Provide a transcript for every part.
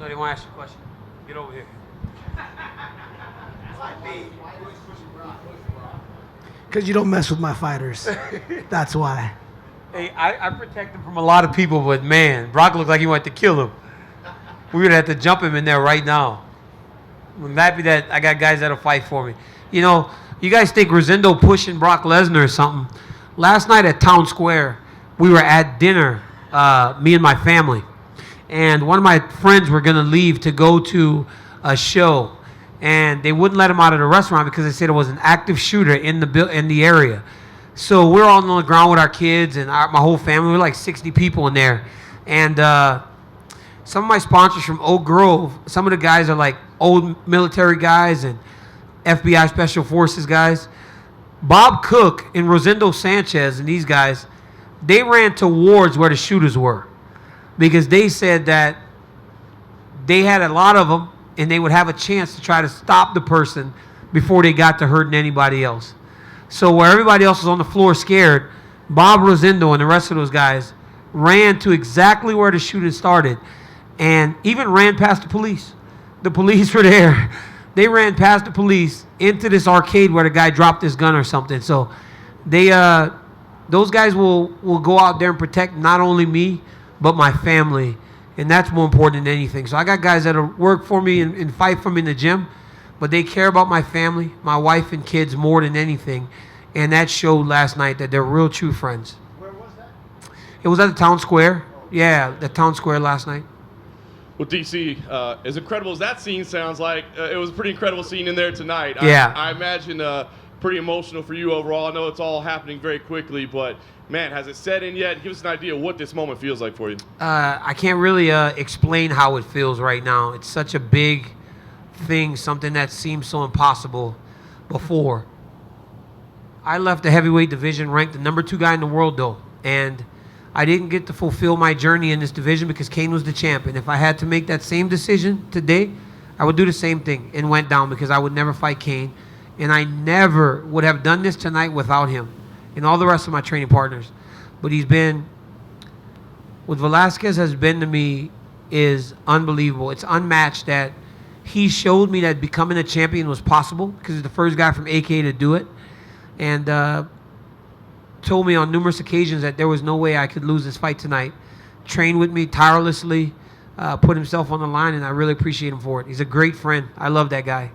So they want to ask you a question. Get over here. Because you don't mess with my fighters. That's why. Hey, I protect him from a lot of people, but man, Brock looked like he wanted to kill him. We would have to jump him in there right now. I'm happy that I got guys that'll fight for me. You know, you guys think Rosendo pushing Brock Lesnar or something. Last night at Town Square, we were at dinner, me and my family. And one of my friends were going to leave to go to a show. And they wouldn't let him out of the restaurant because they said it was an active shooter in the area. So we're all on the ground with our kids and my whole family. We're like 60 people in there. And some of my sponsors from Oak Grove, some of the guys are like old military guys and FBI Special Forces guys. Bob Cook and Rosendo Sanchez and these guys, they ran towards where the shooters were because they said that they had a lot of them and they would have a chance to try to stop the person before they got to hurting anybody else. So where everybody else was on the floor scared, Bob Rosendo and the rest of those guys ran to exactly where the shooting started and even ran past the police. The police were there. They ran past the police into this arcade where the guy dropped his gun or something. So they, those guys will go out there and protect not only me, but my family. And that's more important than anything. So I got guys that'll work for me and fight for me in the gym, but they care about my family, my wife and kids more than anything. And that showed last night that they're real true friends. Where was that? It was at the Town Square. Yeah, the Town Square last night. Well, DC, as incredible as that scene sounds like, it was a pretty incredible scene in there tonight. Yeah. I imagine pretty emotional for you overall. I know it's all happening very quickly, but, man, has it set in yet? Give us an idea of what this moment feels like for you. I can't really explain how it feels right now. It's such a big thing, something that seemed so impossible before. I left the heavyweight division ranked the number 2 guy in the world, though, and I didn't get to fulfill my journey in this division because Cain was the champ. And if I had to make that same decision today, I would do the same thing and went down because I would never fight Cain. And I never would have done this tonight without him and all the rest of my training partners. But he's been, what Velasquez has been to me is unbelievable. It's unmatched that he showed me that becoming a champion was possible because he's the first guy from AK to do it. And told me on numerous occasions that there was no way I could lose this fight tonight. Trained with me tirelessly, put himself on the line, and I really appreciate him for it. He's a great friend. I love that guy.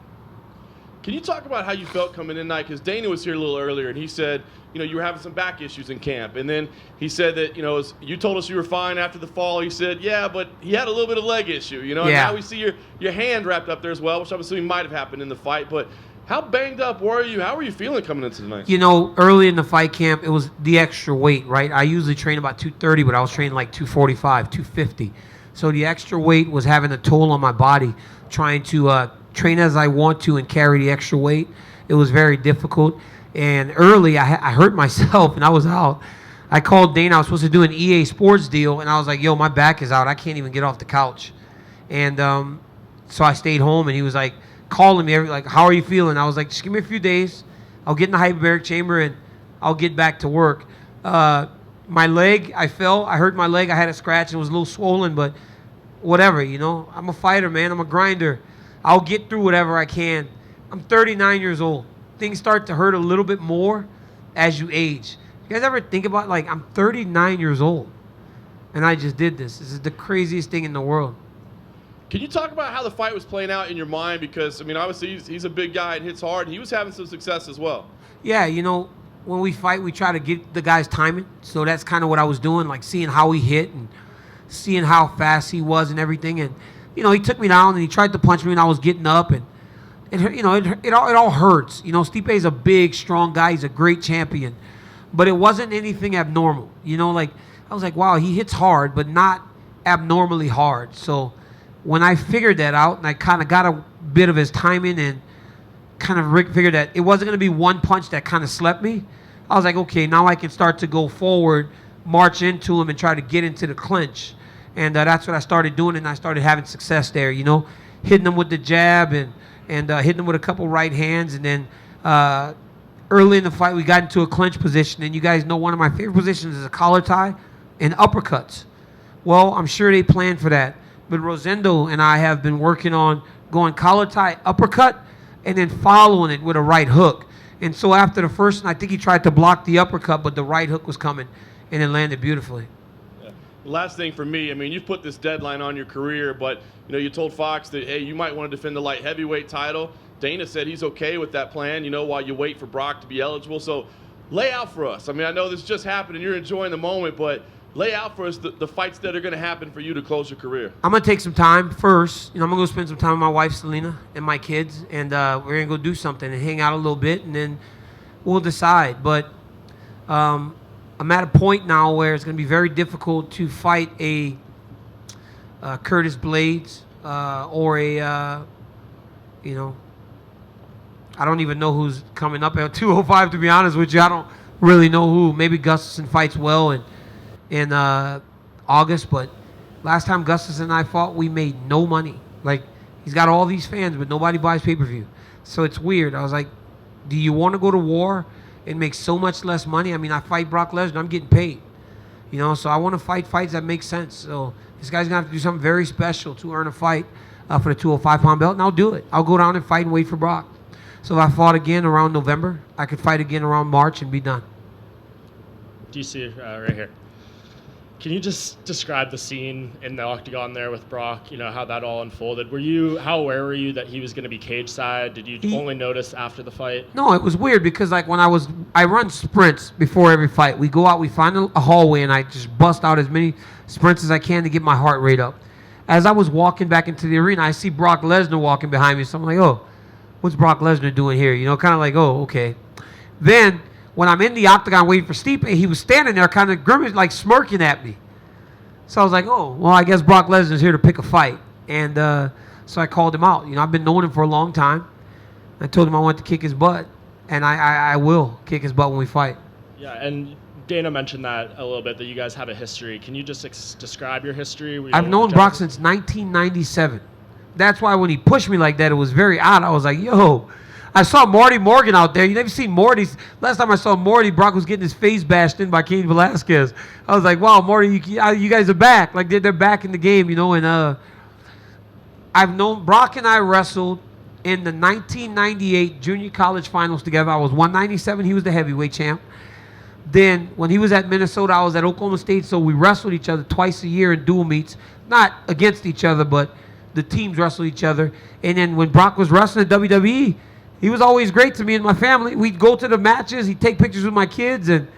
Can you talk about how you felt coming in tonight? Because Dana was here a little earlier, and he said, you know, you were having some back issues in camp. And then he said that, you know, you told us you were fine after the fall. He said, yeah, but he had a little bit of leg issue, you know. And now we see your hand wrapped up there as well, which I'm assuming might have happened in the fight. But how banged up were you? How were you feeling coming into tonight? You know, early in the fight camp, it was the extra weight, right? I usually train about 230, but I was training like 245, 250. So the extra weight was having a toll on my body, trying to train as I want to and carry the extra weight. It was very difficult. And early, I hurt myself, and I was out. I called Dana. I was supposed to do an EA Sports deal, and I was like, yo, my back is out. I can't even get off the couch. And so I stayed home, and he was like, calling me, like, how are you feeling? I was like, just give me a few days. I'll get in the hyperbaric chamber, and I'll get back to work. My leg, I fell. I hurt my leg. I had a scratch, and it was a little swollen, but whatever, you know. I'm a fighter, man. I'm a grinder. I'll get through whatever I can. I'm 39 years old. Things start to hurt a little bit more as you age. You guys ever think about, like, I'm 39 years old, and I just did this. This is the craziest thing in the world. Can you talk about how the fight was playing out in your mind? Because, I mean, obviously he's a big guy and hits hard. He was having some success as well. Yeah, you know, when we fight, we try to get the guy's timing. So that's kind of what I was doing, like seeing how he hit and seeing how fast he was and everything. And, you know, he took me down and he tried to punch me and I was getting up. And, you know, it all hurts. You know, Stipe's a big, strong guy. He's a great champion. But it wasn't anything abnormal. You know, like, I was like, wow, he hits hard, but not abnormally hard. So when I figured that out and I kind of got a bit of his timing and kind of figured that it wasn't going to be one punch that kind of slept me, I was like, okay, now I can start to go forward, march into him, and try to get into the clinch. And that's what I started doing, and I started having success there, you know, hitting him with the jab and hitting him with a couple right hands. And then early in the fight, we got into a clinch position. And you guys know one of my favorite positions is a collar tie and uppercuts. Well, I'm sure they planned for that. But Rosendo and I have been working on going collar tie uppercut and then following it with a right hook. And so after the first one, I think he tried to block the uppercut, but the right hook was coming and it landed beautifully. Last thing for me, I mean, you've put this deadline on your career, but you told Fox that, hey, you might want to defend the light heavyweight title. Dana said he's okay with that plan, while you wait for Brock to be eligible. So lay out for us. I mean, I know this just happened and you're enjoying the moment, but lay out for us the fights that are going to happen for you to close your career. I'm going to take some time first. I'm going to go spend some time with my wife, Selena, and my kids, and we're going to go do something and hang out a little bit, and then we'll decide. But I'm at a point now where it's going to be very difficult to fight a Curtis Blades or I don't even know who's coming up at 205, to be honest with you. I don't really know who. Maybe Gustafsson fights well in August, but last time Gustafsson and I fought, we made no money. Like, he's got all these fans, but nobody buys pay-per-view. So it's weird. I was like, do you want to go to war and make so much less money? I mean, I fight Brock Lesnar, I'm getting paid. So I want to fight fights that make sense. So this guy's going to have to do something very special to earn a fight for the 205-pound belt, and I'll do it. I'll go down and fight and wait for Brock. So if I fought again around November, I could fight again around March and be done. DC, right here. Can you just describe the scene in the octagon there with Brock, how that all unfolded? How aware were you that he was going to be cage side? Did you only notice after the fight? No, it was weird because like I run sprints before every fight. We go out, we find a hallway, and I just bust out as many sprints as I can to get my heart rate up. As I was walking back into the arena, I see Brock Lesnar walking behind me, so I'm like, oh, what's Brock Lesnar doing here? Kind of like, oh, okay. Then when I'm in the octagon waiting for Stipe, he was standing there kind of grimacing, like smirking at me. So I was like, oh, well, I guess Brock Lesnar's here to pick a fight. And so I called him out. I've been knowing him for a long time. I told him I wanted to kick his butt, and I will kick his butt when we fight. Yeah, and Dana mentioned that a little bit, that you guys have a history. Can you just describe your history? I've known Brock since 1997. That's why when he pushed me like that, it was very odd. I was like, yo, I saw Marty Morgan out there. You never seen Morty. Last time I saw Morty, Brock was getting his face bashed in by Cain Velasquez. I was like, wow, Morty, you guys are back. Like, they're back in the game, and I've known Brock and I wrestled in the 1998 junior college finals together. I was 197. He was the heavyweight champ. Then when he was at Minnesota, I was at Oklahoma State, so we wrestled each other twice a year in dual meets. Not against each other, but the teams wrestled each other. And then when Brock was wrestling at WWE, he was always great to me and my family. We'd go to the matches. He'd take pictures with my kids. And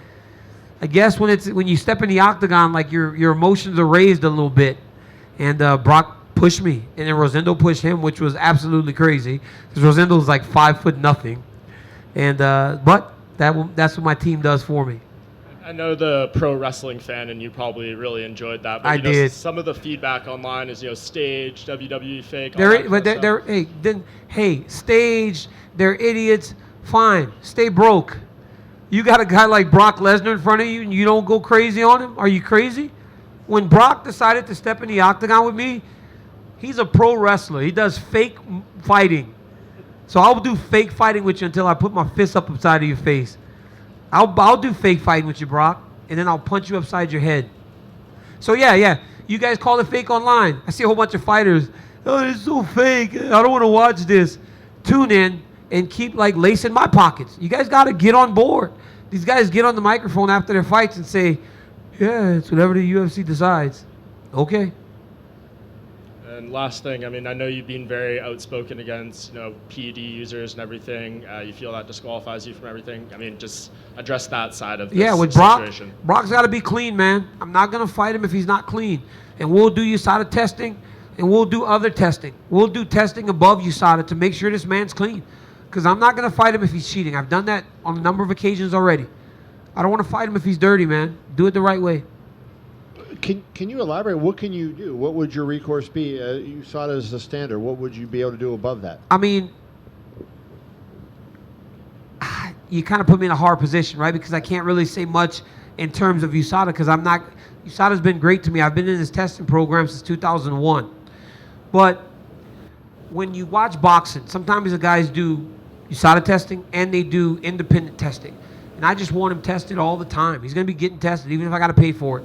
I guess when you step in the octagon, like your emotions are raised a little bit. And Brock pushed me. And then Rosendo pushed him, which was absolutely crazy. Because Rosendo's like 5'0". And but that's what my team does for me. I know the pro wrestling fan, and you probably really enjoyed that. But I did. Some of the feedback online is, staged, WWE fake. Staged. They're idiots. Fine. Stay broke. You got a guy like Brock Lesnar in front of you, and you don't go crazy on him? Are you crazy? When Brock decided to step in the octagon with me, he's a pro wrestler. He does fake fighting. So I'll do fake fighting with you until I put my fist up upside of your face. I'll do fake fighting with you, Brock, and then I'll punch you upside your head. So yeah. You guys call it fake online. I see a whole bunch of fighters. Oh, it's so fake. I don't want to watch this. Tune in and keep lacing my pockets. You guys got to get on board. These guys get on the microphone after their fights and say, yeah, it's whatever the UFC decides. Okay. And last thing, I know you've been very outspoken against, PED users and everything. You feel that disqualifies you from everything. just address that side of this situation. Brock's got to be clean, man. I'm not going to fight him if he's not clean. And we'll do USADA testing, and we'll do other testing. We'll do testing above USADA to make sure this man's clean. Because I'm not going to fight him if he's cheating. I've done that on a number of occasions already. I don't want to fight him if he's dirty, man. Do it the right way. Can you elaborate? What can you do? What would your recourse be? You saw it as the standard. What would you be able to do above that? You kind of put me in a hard position, right? Because I can't really say much in terms of USADA because USADA's been great to me. I've been in this testing program since 2001. But when you watch boxing, sometimes the guys do USADA testing and they do independent testing. And I just want him tested all the time. He's going to be getting tested even if I got to pay for it.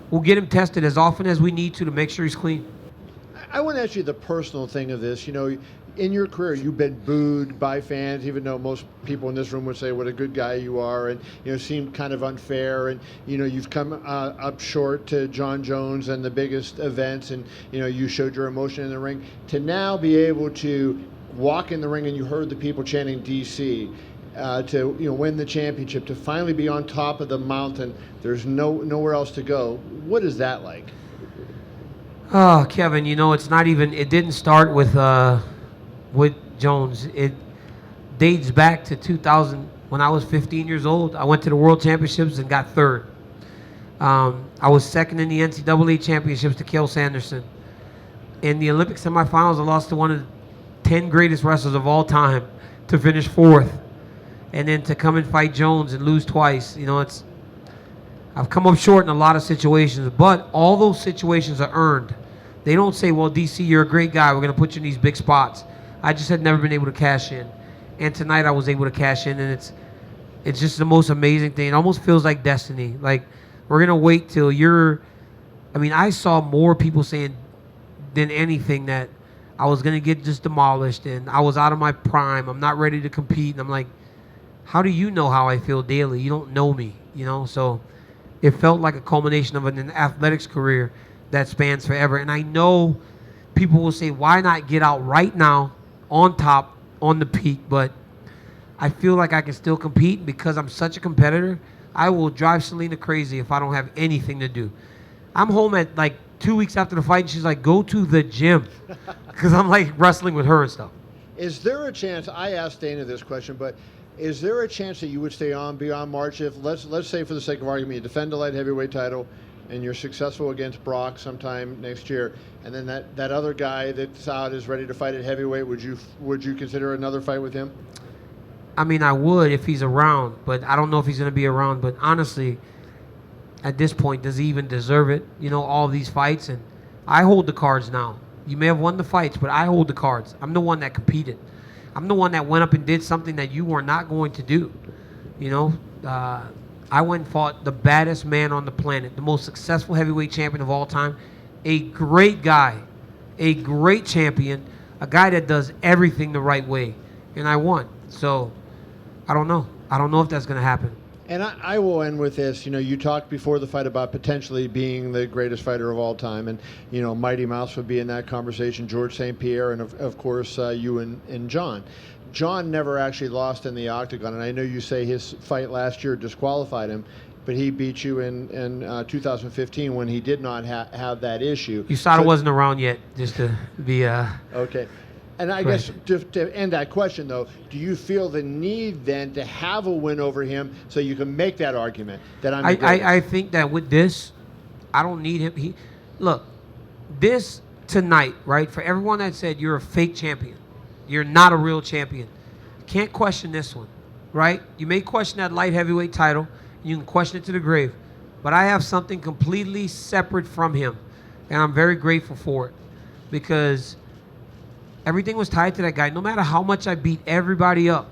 We'll get him tested as often as we need to make sure he's clean. I want to ask you the personal thing of this. You know, in your career, you've been booed by fans, even though most people in this room would say what a good guy you are, and seemed kind of unfair. And you've come up short to John Jones and the biggest events, and you showed your emotion in the ring. To now be able to walk in the ring and you heard the people chanting DC. To win the championship, to finally be on top of the mountain, there's nowhere else to go. What is that like? Oh, Kevin, it's not even. It didn't start with Jones. It dates back to 2000 when I was 15 years old. I went to the World Championships and got third. I was second in the NCAA championships to Cael Sanderson. In the Olympic semifinals, I lost to one of the 10 greatest wrestlers of all time to finish fourth. And then to come and fight Jones and lose twice, I've come up short in a lot of situations, but all those situations are earned. They don't say, well, DC, you're a great guy, we're going to put you in these big spots. I just had never been able to cash in. And tonight I was able to cash in, and it's just the most amazing thing. It almost feels like destiny. Like, we're going to wait till I saw more people saying than anything that I was going to get just demolished, and I was out of my prime. I'm not ready to compete. And I'm like, how do you know how I feel daily? You don't know me, So it felt like a culmination of an athletics career that spans forever. And I know people will say, why not get out right now on top, on the peak? But I feel like I can still compete because I'm such a competitor. I will drive Selena crazy if I don't have anything to do. I'm home at 2 weeks after the fight, and she's like, go to the gym, because I'm wrestling with her and stuff. Is there a chance, I asked Dana this question, but is there a chance that you would stay on beyond March if, let's say for the sake of argument, you defend the light heavyweight title and you're successful against Brock sometime next year, and then that other guy that's out is ready to fight at heavyweight, would you consider another fight with him? I would if he's around, but I don't know if he's going to be around. But honestly, at this point, does he even deserve it? All these fights, and I hold the cards now. You may have won the fights, but I hold the cards. I'm the one that competed. I'm the one that went up and did something that you were not going to do. I went and fought the baddest man on the planet, the most successful heavyweight champion of all time, a great guy, a great champion, a guy that does everything the right way, and I won. So I don't know. I don't know if that's going to happen. And I will end with this. You talked before the fight about potentially being the greatest fighter of all time. And, Mighty Mouse would be in that conversation, George St. Pierre, and, of course, you and John. John never actually lost in the octagon. And I know you say his fight last year disqualified him, but he beat you in 2015 when he did not have that issue. USADA wasn't around yet, just to be... Okay. And I guess to end that question, though, do you feel the need then to have a win over him so you can make that argument that I'm the greatest? I think that with this, I don't need him. Look, this tonight, right, for everyone that said you're a fake champion, you're not a real champion, can't question this one, right? You may question that light heavyweight title. You can question it to the grave. But I have something completely separate from him, and I'm very grateful for it because... everything was tied to that guy. No matter how much I beat everybody up,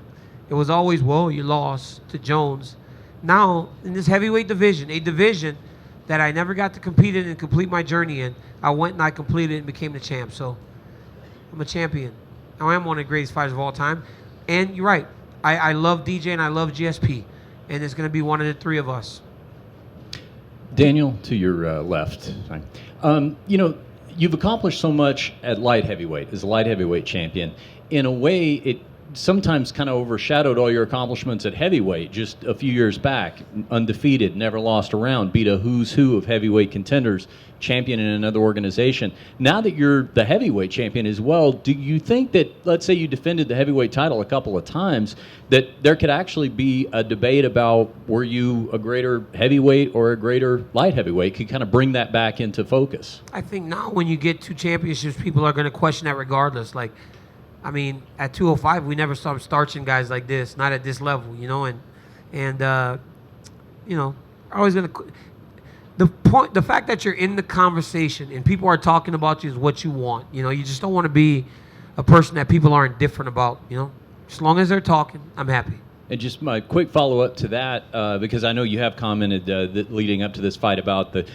it was always, well, you lost to Jones. Now, in this heavyweight division, a division that I never got to compete in and complete my journey in, I went and I completed it and became the champ. So I'm a champion. Now, I am one of the greatest fighters of all time. And you're right. I love DJ and I love GSP. And it's going to be one of the three of us. Daniel, to your left. You've accomplished so much at light heavyweight, as a light heavyweight champion. In a way, it sometimes kind of overshadowed all your accomplishments at heavyweight just a few years back. Undefeated, never lost a round, beat a who's who of heavyweight contenders, champion in another organization. Now that you're the heavyweight champion as well, do you think that, let's say you defended the heavyweight title a couple of times, that there could actually be a debate about were you a greater heavyweight or a greater light heavyweight? Could kind of bring that back into focus. I think now when you get 2 championships, people are going to question that regardless. At 205, we never saw starching guys like this, not at this level, always going to... The fact that you're in the conversation and people are talking about you is what you want. You just don't want to be a person that people aren't indifferent about, As long as they're talking, I'm happy. And just my quick follow-up to that, because I know you have commented that leading up to this fight about the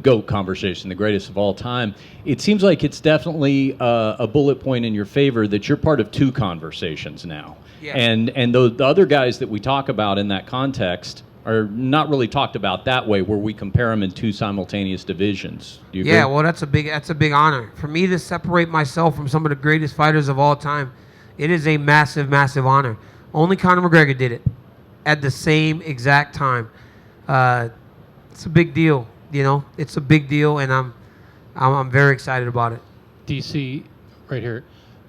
GOAT conversation, the greatest of all time. It seems like it's definitely a bullet point in your favor that you're part of two conversations now. Yeah. And the other guys that we talk about in that context are not really talked about that way, where we compare them in two simultaneous divisions. Do you agree? Yeah, well, that's a big honor for me to separate myself from some of the greatest fighters of all time. It is a massive, massive honor. Only Conor McGregor did it at the same exact time. It's a big deal, you know. It's a big deal, and I'm very excited about it. DC, right here.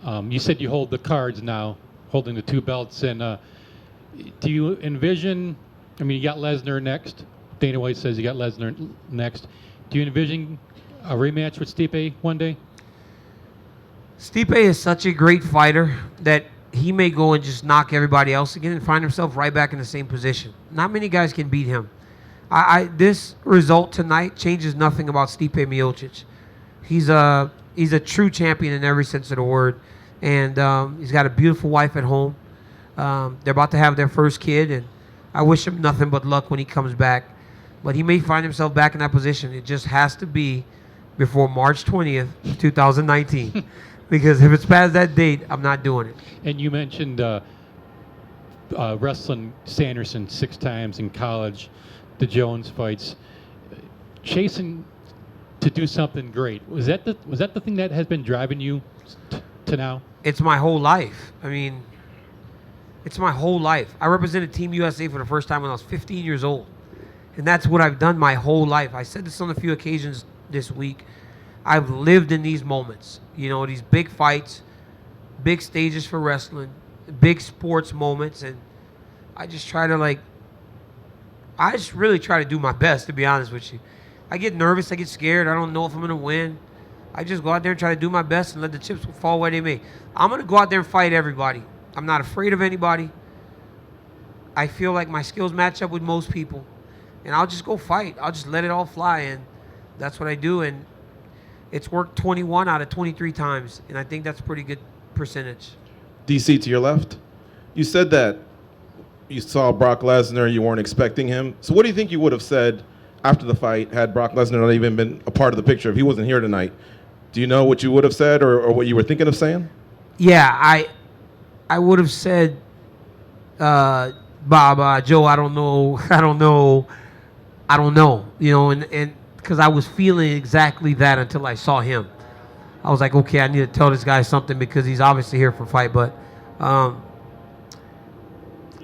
You said you hold the cards now, holding the two belts, and do you envision? I mean, you got Lesnar next. Dana White says you got Lesnar next. Do you envision a rematch with Stipe one day? Stipe is such a great fighter that he may go and just knock everybody else again and find himself right back in the same position. Not many guys can beat him. This result tonight changes nothing about Stipe Miocic. He's a true champion in every sense of the word, and he's got a beautiful wife at home. They're about to have their first kid, and I wish him nothing but luck when he comes back. But he may find himself back in that position. It just has to be before March 20th, 2019. Because if it's past that date, I'm not doing it. And you mentioned wrestling Sanderson 6 times in college, the Jones fights, chasing to do something great. Was that the thing that has been driving you to now? It's my whole life. I mean, it's my whole life. I represented Team USA for the first time when I was 15 years old. And that's what I've done my whole life. I said this on a few occasions this week. I've lived in these moments, you know, these big fights, big stages for wrestling, big sports moments, and I just really try to do my best, to be honest with you. I get nervous, I get scared, I don't know if I'm going to win. I just go out there and try to do my best and let the chips fall where they may. I'm going to go out there and fight everybody. I'm not afraid of anybody. I feel like my skills match up with most people, and I'll just go fight. I'll just let it all fly, and that's what I do, and it's worked 21 out of 23 times, and I think that's a pretty good percentage. DC, to your left, you said that you saw Brock Lesnar, you weren't expecting him. So what do you think you would have said after the fight had Brock Lesnar not even been a part of the picture, if he wasn't here tonight? Do you know what you would have said or what you were thinking of saying? Yeah, I would have said, Bob, Joe, I don't know, you know, and because I was feeling exactly that until I saw him. I was like, okay, I need to tell this guy something because he's obviously here for a fight. But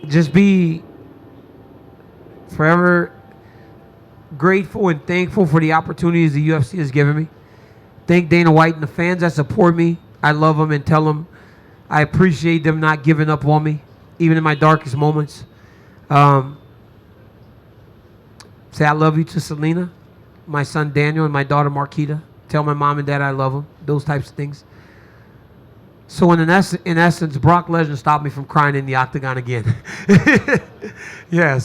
just be forever grateful and thankful for the opportunities the UFC has given me. Thank Dana White and the fans that support me. I love them and tell them I appreciate them not giving up on me, even in my darkest moments. Say I love you to Selena, my son Daniel, and my daughter Marquita. Tell my mom and dad I love them. Those types of things. So in essence, Brock Lesnar stopped me from crying in the octagon again. Yeah,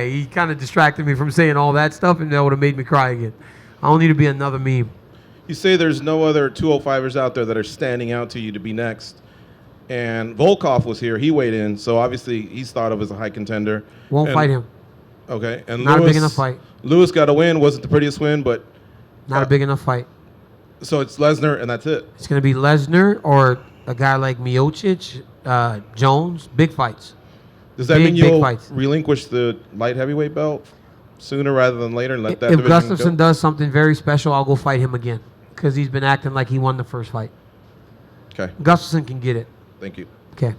he kind of distracted me from saying all that stuff, and that would have made me cry again. I don't need to be another meme. You say there's no other 205ers out there that are standing out to you to be next. And Volkov was here. He weighed in, so obviously he's thought of as a high contender. Won't fight him. Okay. And Not a big enough fight. Lewis got a win. Wasn't the prettiest win, but... Not a big enough fight. So it's Lesnar, and that's it. It's going to be Lesnar or a guy like Miocic, Jones, big fights. Does that big, mean you'll fights. relinquish the light heavyweight belt sooner rather than later and let that If division Gustafson go? does something very special, I'll go fight him again because he's been acting like he won the first fight. Okay. Gustafson can get it. Thank you. Okay.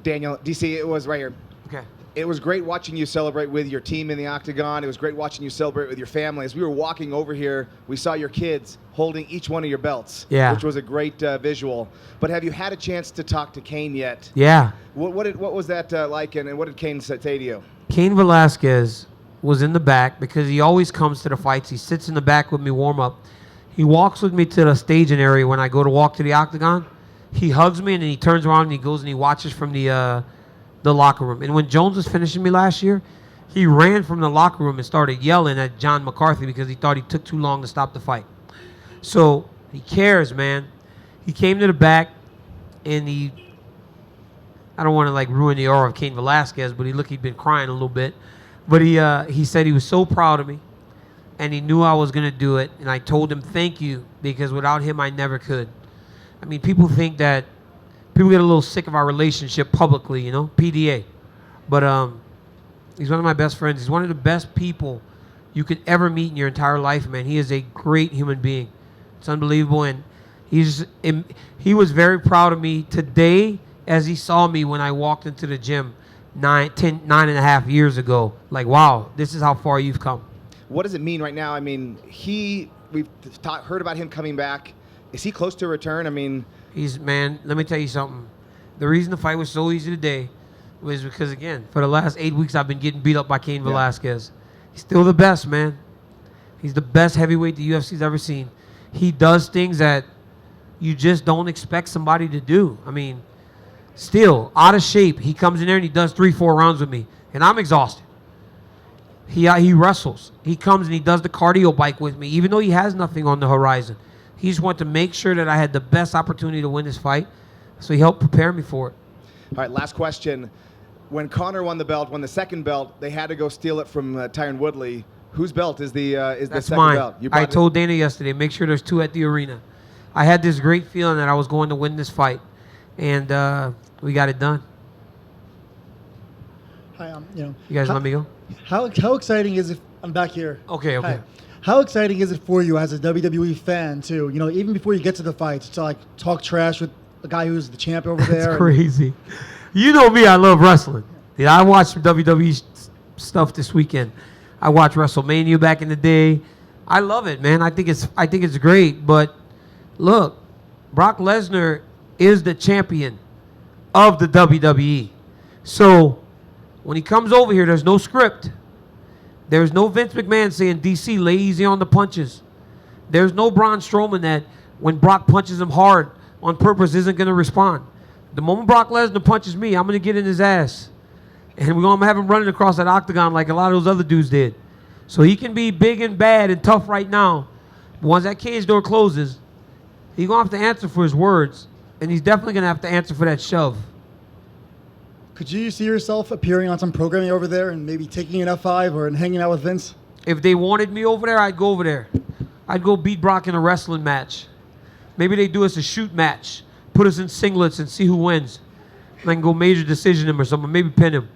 Daniel, DC, it was right here. Okay. It was great watching you celebrate with your team in the octagon. It was great watching you celebrate with your family. As we were walking over here, we saw your kids holding each one of your belts, which was a great visual. But have you had a chance to talk to Cain yet? Yeah. What was that like, and what did Cain say to you? Cain Velasquez was in the back because he always comes to the fights. He sits in the back with me, warm up. He walks with me to the staging area when I go to walk to the octagon. He hugs me, and then he turns around and he goes and he watches from the locker room. And when Jones was finishing me last year, he ran from the locker room and started yelling at John McCarthy because he thought he took too long to stop the fight. So he cares, man. He came to the back, and I don't want to like ruin the aura of Cain Velasquez, but he'd been crying a little bit. But he said he was so proud of me, and he knew I was gonna do it. And I told him thank you, because without him I never could. I mean, people think that people get a little sick of our relationship publicly, you know, PDA. But he's one of my best friends. He's one of the best people you could ever meet in your entire life, man. He is a great human being. It's unbelievable, and he was very proud of me today as he saw me when I walked into the gym 9.5 years ago. Like, wow, this is how far you've come. What does it mean right now? I mean, we've heard about him coming back. Is he close to a return? I mean, man, let me tell you something. The reason the fight was so easy today was because, again, for the last 8 weeks, I've been getting beat up by Cain Velasquez. He's still the best, man. He's the best heavyweight the UFC's ever seen. He does things that you just don't expect somebody to do. I mean, still, out of shape, he comes in there and he does 3-4 rounds with me, and I'm exhausted. He wrestles. He comes and he does the cardio bike with me, even though he has nothing on the horizon. He just wanted to make sure that I had the best opportunity to win this fight, so he helped prepare me for it. All right, last question. When Conor won the second belt, they had to go steal it from Tyron Woodley. Whose belt is the second mine. belt? I told Dana yesterday, make sure there's 2 at the arena. I had this great feeling that I was going to win this fight, and we got it done. Hi, you guys let me go? How exciting is it? I'm back here. Okay. Hi. How exciting is it for you as a WWE fan too? You know, even before you get to the fights, to like talk trash with the guy who's the champ over there. That's crazy. You know me, I love wrestling. Yeah, I watched some WWE stuff this weekend. I watched WrestleMania back in the day. I love it, man. I think it's great. But look, Brock Lesnar is the champion of the WWE. So when he comes over here, there's no script. There's no Vince McMahon saying, DC, lay easy on the punches. There's no Braun Strowman that when Brock punches him hard on purpose isn't going to respond. The moment Brock Lesnar punches me, I'm going to get in his ass. And we're going to have him running across that octagon like a lot of those other dudes did. So he can be big and bad and tough right now. But once that cage door closes, he's going to have to answer for his words. And he's definitely going to have to answer for that shove. Could you see yourself appearing on some programming over there and maybe taking an F5 or hanging out with Vince? If they wanted me over there, I'd go over there. I'd go beat Brock in a wrestling match. Maybe they do us a shoot match. Put us in singlets and see who wins. And I can go major decision him or something. Maybe pin him.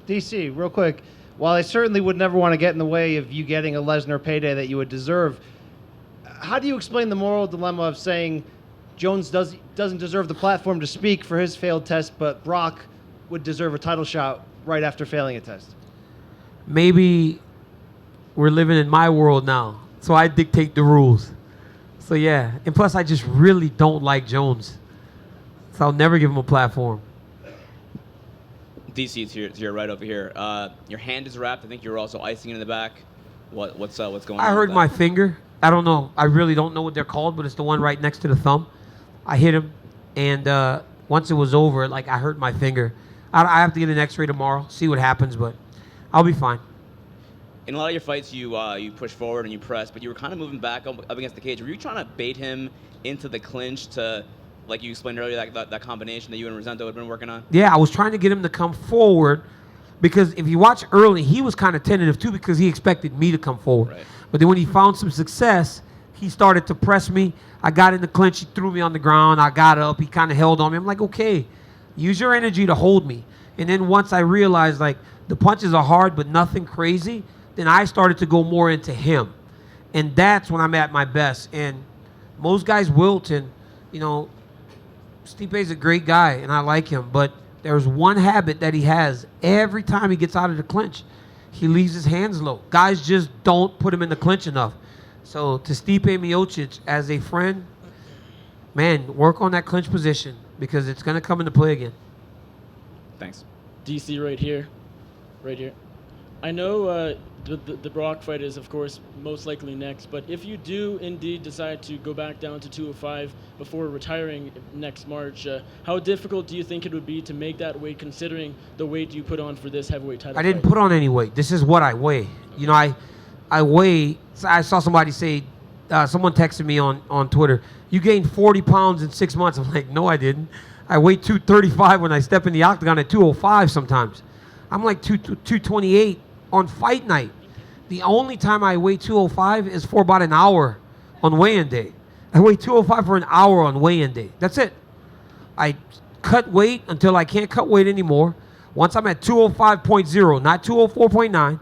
DC, real quick. While I certainly would never want to get in the way of you getting a Lesnar payday that you would deserve, how do you explain the moral dilemma of saying Jones doesn't deserve the platform to speak for his failed test, but Brock would deserve a title shot right after failing a test? Maybe we're living in my world now, so I dictate the rules. So yeah, and plus I just really don't like Jones, so I'll never give him a platform. DC, it's here right over here. Your hand is wrapped. I think you're also icing it in the back. What's going on? I hurt my finger. I don't know. I really don't know what they're called, but it's the one right next to the thumb. I hit him, and once it was over, like I hurt my finger. I have to get an X-ray tomorrow, see what happens, but I'll be fine. In a lot of your fights, you push forward and you press, but you were kind of moving back up against the cage. Were you trying to bait him into the clinch to, like you explained earlier, that combination that you and Rosendo had been working on? Yeah, I was trying to get him to come forward because if you watch early, he was kind of tentative too because he expected me to come forward. Right. But then when he found some success, he started to press me. I got in the clinch. He threw me on the ground. I got up. He kind of held on me. I'm like, okay, use your energy to hold me. And then once I realized, like, the punches are hard but nothing crazy, then I started to go more into him. And that's when I'm at my best. And most guys wilt, and, you know, Stipe's a great guy, and I like him. But there's one habit that he has. Every time he gets out of the clinch, he leaves his hands low. Guys just don't put him in the clinch enough. So to Stipe Miocic, as a friend, man, work on that clinch position because it's going to come into play again. Thanks. DC right here. I know the Brock fight is, of course, most likely next, but if you do indeed decide to go back down to 205 before retiring next March, how difficult do you think it would be to make that weight considering the weight you put on for this heavyweight title I didn't fight? put on any weight. This is what I weigh. You know, I weigh, I saw somebody say, someone texted me on Twitter, you gained 40 pounds in 6 months. I'm like, no, I didn't. I weigh 235 when I step in the octagon at 205 sometimes. I'm like 228 on fight night. The only time I weigh 205 is for about an hour on weigh-in day. I weigh 205 for an hour on weigh-in day. That's it. I cut weight until I can't cut weight anymore. Once I'm at 205.0, not 204.9,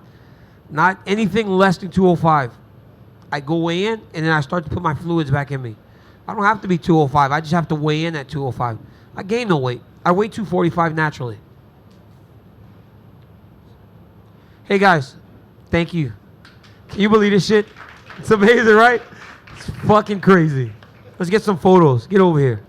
not anything less than 205, I go weigh in, and then I start to put my fluids back in me. I don't have to be 205. I just have to weigh in at 205. I gain no weight. I weigh 245 naturally. Hey, guys. Thank you. Can you believe this shit? It's amazing, right? It's fucking crazy. Let's get some photos. Get over here.